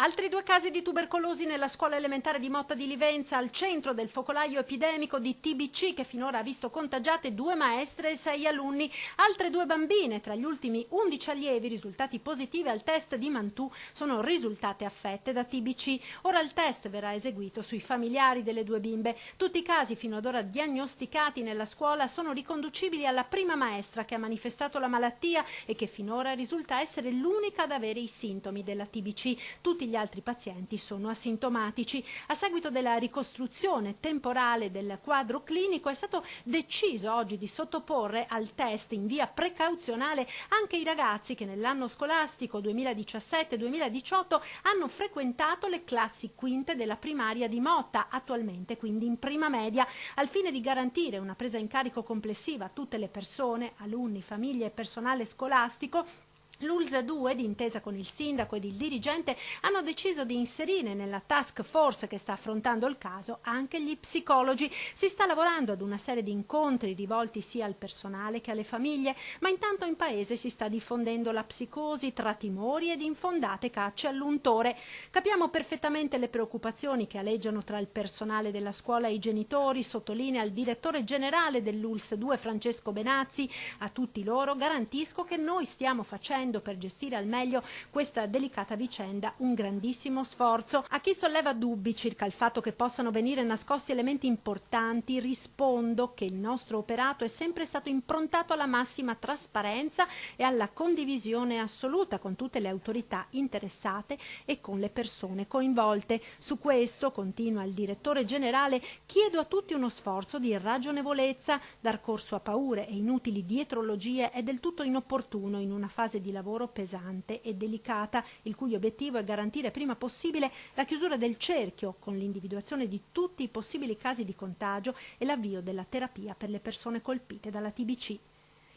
Altri 2 casi di tubercolosi nella scuola elementare di Motta di Livenza, al centro del focolaio epidemico di TBC che finora ha visto contagiate 2 maestre e 6 alunni. Altre 2 bambine, tra gli ultimi 11 allievi risultati positivi al test di Mantù, sono risultate affette da TBC. Ora il test verrà eseguito sui familiari delle 2 bimbe. Tutti i casi fino ad ora diagnosticati nella scuola sono riconducibili alla prima maestra che ha manifestato la malattia e che finora risulta essere l'unica ad avere i sintomi della TBC. Tutti gli altri pazienti sono asintomatici. A seguito della ricostruzione temporale del quadro clinico è stato deciso oggi di sottoporre al test in via precauzionale anche i ragazzi che nell'anno scolastico 2017-2018 hanno frequentato le classi quinte della primaria di Motta, attualmente quindi in prima media, al fine di garantire una presa in carico complessiva a tutte le persone, alunni, famiglie e personale scolastico. L'ULSS 2, d'intesa con il sindaco ed il dirigente, hanno deciso di inserire nella task force che sta affrontando il caso anche gli psicologi. Si sta lavorando ad una serie di incontri rivolti sia al personale che alle famiglie, ma intanto in paese si sta diffondendo la psicosi tra timori ed infondate cacce all'untore. Capiamo perfettamente le preoccupazioni che aleggiano tra il personale della scuola e i genitori, sottolinea il direttore generale dell'ULSS 2 Francesco Benazzi. A tutti loro garantisco che noi stiamo facendo per gestire al meglio questa delicata vicenda un grandissimo sforzo. A chi solleva dubbi circa il fatto che possano venire nascosti elementi importanti, rispondo che il nostro operato è sempre stato improntato alla massima trasparenza e alla condivisione assoluta con tutte le autorità interessate e con le persone coinvolte. Su questo, continua il direttore generale, chiedo a tutti uno sforzo di ragionevolezza. Dar corso a paure e inutili dietrologie è del tutto inopportuno in una fase di lavoro pesante e delicata, il cui obiettivo è garantire prima possibile la chiusura del cerchio con l'individuazione di tutti i possibili casi di contagio e l'avvio della terapia per le persone colpite dalla TBC.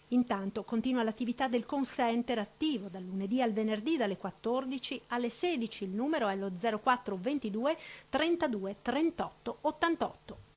Intanto continua l'attività del call center attivo dal lunedì al venerdì dalle 14 alle 16. Il numero è lo 0422 32 38 88.